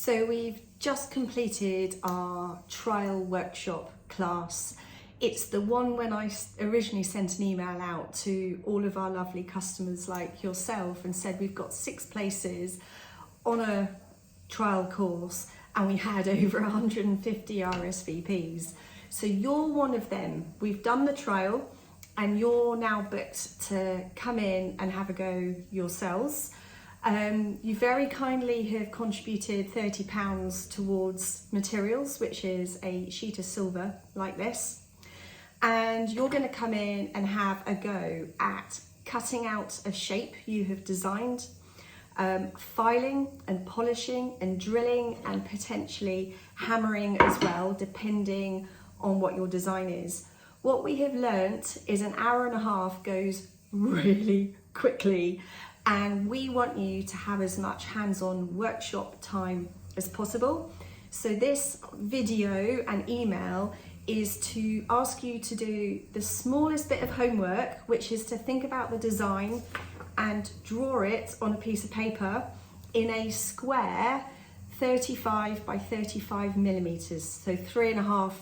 So we've just completed our trial workshop class. It's the one when I originally sent an email out to all of our lovely customers like yourself and said we've got 6 places on a trial course and we had over 150 RSVPs. So you're one of them. We've done the trial and you're now booked to come in and have a go yourselves. You very kindly have contributed £30 towards materials, which is a sheet of silver like this. And you're going to come in and have a go at cutting out a shape you have designed, filing and polishing and drilling and potentially hammering as well, depending on what your design is. What we have learnt is an hour and a half goes really quickly, and we want you to have as much hands-on workshop time as possible. So this video and email is to ask you to do the smallest bit of homework, which is to think about the design and draw it on a piece of paper in a square 35 by 35 millimeters, so 3.5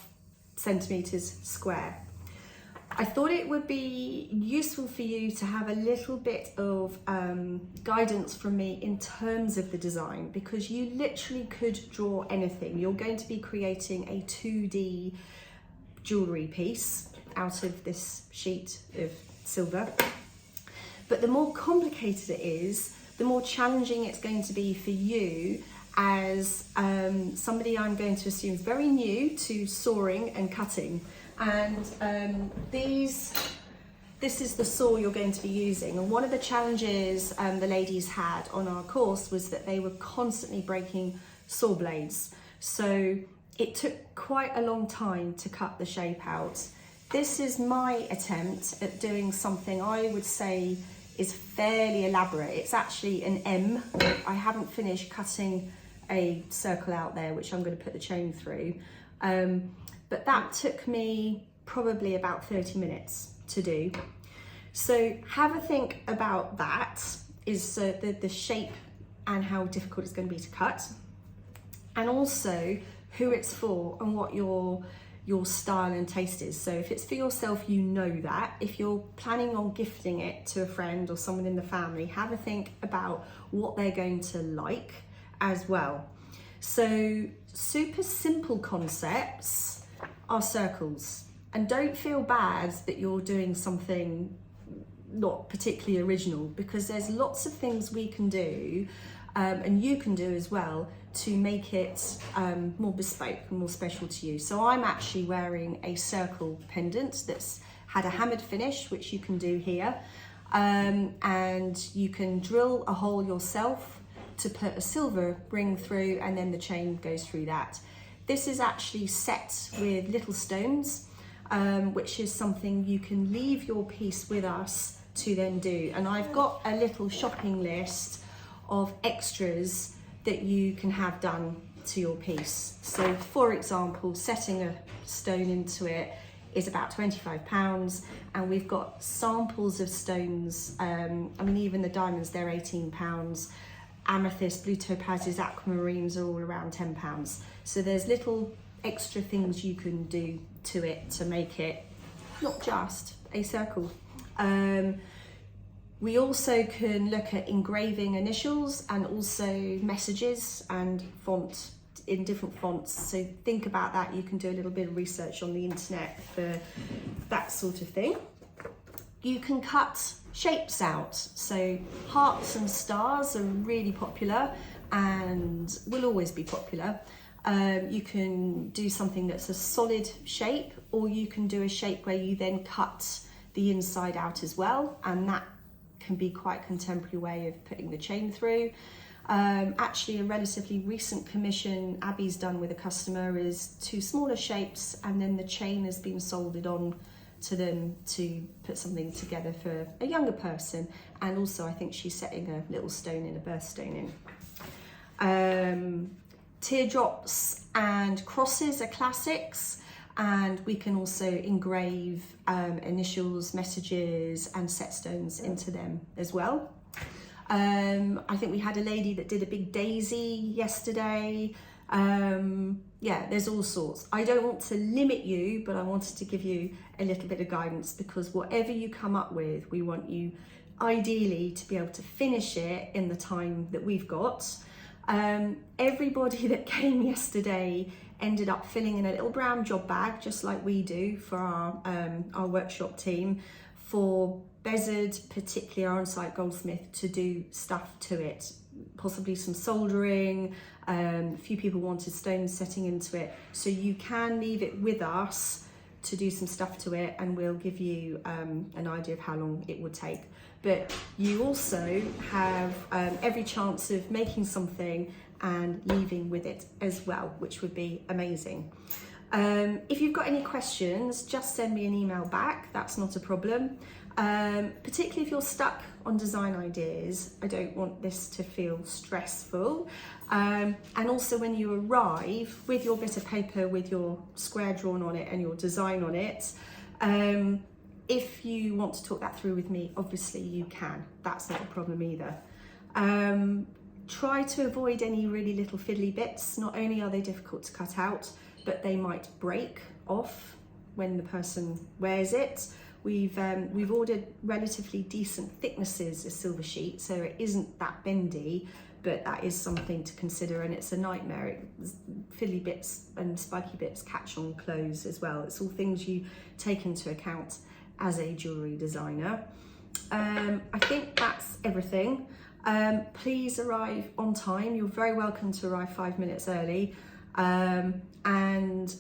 centimeters square. I thought it would be useful for you to have a little bit of guidance from me in terms of the design, because you literally could draw anything. You're going to be creating a 2D jewellery piece out of this sheet of silver. But the more complicated it is, the more challenging it's going to be for you as somebody I'm going to assume is very new to sawing and cutting. And this is the saw you're going to be using. And one of the challenges the ladies had on our course was that they were constantly breaking saw blades. So it took quite a long time to cut the shape out. This is my attempt at doing something I would say is fairly elaborate. It's actually an M. I haven't finished cutting a circle out there, which I'm going to put the chain through. But that took me probably about 30 minutes to do. So have a think about that, is the shape and how difficult it's going to be to cut, and also who it's for and what your style and taste is. So if it's for yourself, you know that. If you're planning on gifting it to a friend or someone in the family, have a think about what they're going to like as well. So super simple concepts are circles, and don't feel bad that you're doing something not particularly original, because there's lots of things we can do and you can do as well to make it more bespoke and more special to you. So I'm actually wearing a circle pendant that's had a hammered finish, which you can do here, and you can drill a hole yourself to put a silver ring through, and then the chain goes through that. This is actually set with little stones, which is something you can leave your piece with us to then do. And I've got a little shopping list of extras that you can have done to your piece. So for example, setting a stone into it is about £25, and we've got samples of stones. I mean, even the diamonds, they're £18. Amethyst, blue topazes, aquamarines are all around £10. So there's little extra things you can do to it to make it not just a circle. We also can look at engraving initials and also messages and font in different fonts. So think about that. You can do a little bit of research on the internet for that sort of thing. You can cut shapes out. So hearts and stars are really popular and will always be popular. You can do something that's a solid shape, or you can do a shape where you then cut the inside out as well, and that can be quite a contemporary way of putting the chain through. Actually, a relatively recent commission Abby's done with a customer is 2 smaller shapes, and then the chain has been soldered on to them to put something together for a younger person. And also I think she's setting a little stone in, a birthstone in. Teardrops and crosses are classics, and we can also engrave initials, messages and set stones into them as well. I think we had a lady that did a big daisy yesterday. Yeah, there's all sorts. I don't want to limit you, but I wanted to give you a little bit of guidance, because whatever you come up with, we want you ideally to be able to finish it in the time that we've got. Everybody that came yesterday ended up filling in a little brown job bag, just like we do for our workshop team, for Bezzard, particularly our on-site goldsmith, to do stuff to it, possibly some soldering. A few people wanted stone setting into it, so you can leave it with us to do some stuff to it, and we'll give you an idea of how long it would take. But you also have every chance of making something and leaving with it as well, which would be amazing. If you've got any questions, just send me an email back, that's not a problem. Particularly if you're stuck on design ideas, I don't want this to feel stressful. And also when you arrive with your bit of paper with your square drawn on it and your design on it, if you want to talk that through with me, obviously you can, that's not a problem either. Try to avoid any really little fiddly bits. Not only are they difficult to cut out, but they might break off when the person wears it. We've ordered relatively decent thicknesses of silver sheet, so it isn't that bendy, but that is something to consider, and it's a nightmare. Fiddly bits and spiky bits catch on clothes as well. It's all things you take into account as a jewellery designer. I think that's everything. Please arrive on time. You're very welcome to arrive 5 minutes early. And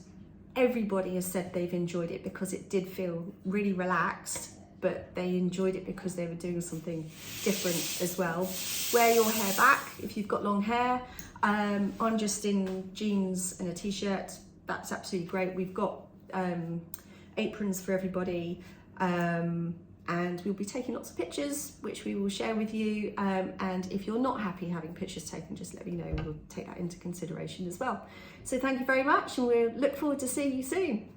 everybody has said they've enjoyed it because it did feel really relaxed, but they enjoyed it because they were doing something different as well. Wear your hair back if you've got long hair. I'm just in jeans and a t-shirt. That's absolutely great. We've got aprons for everybody. And we'll be taking lots of pictures, which we will share with you. And if you're not happy having pictures taken, just let me know and we'll take that into consideration as well. So thank you very much, and we'll look forward to seeing you soon.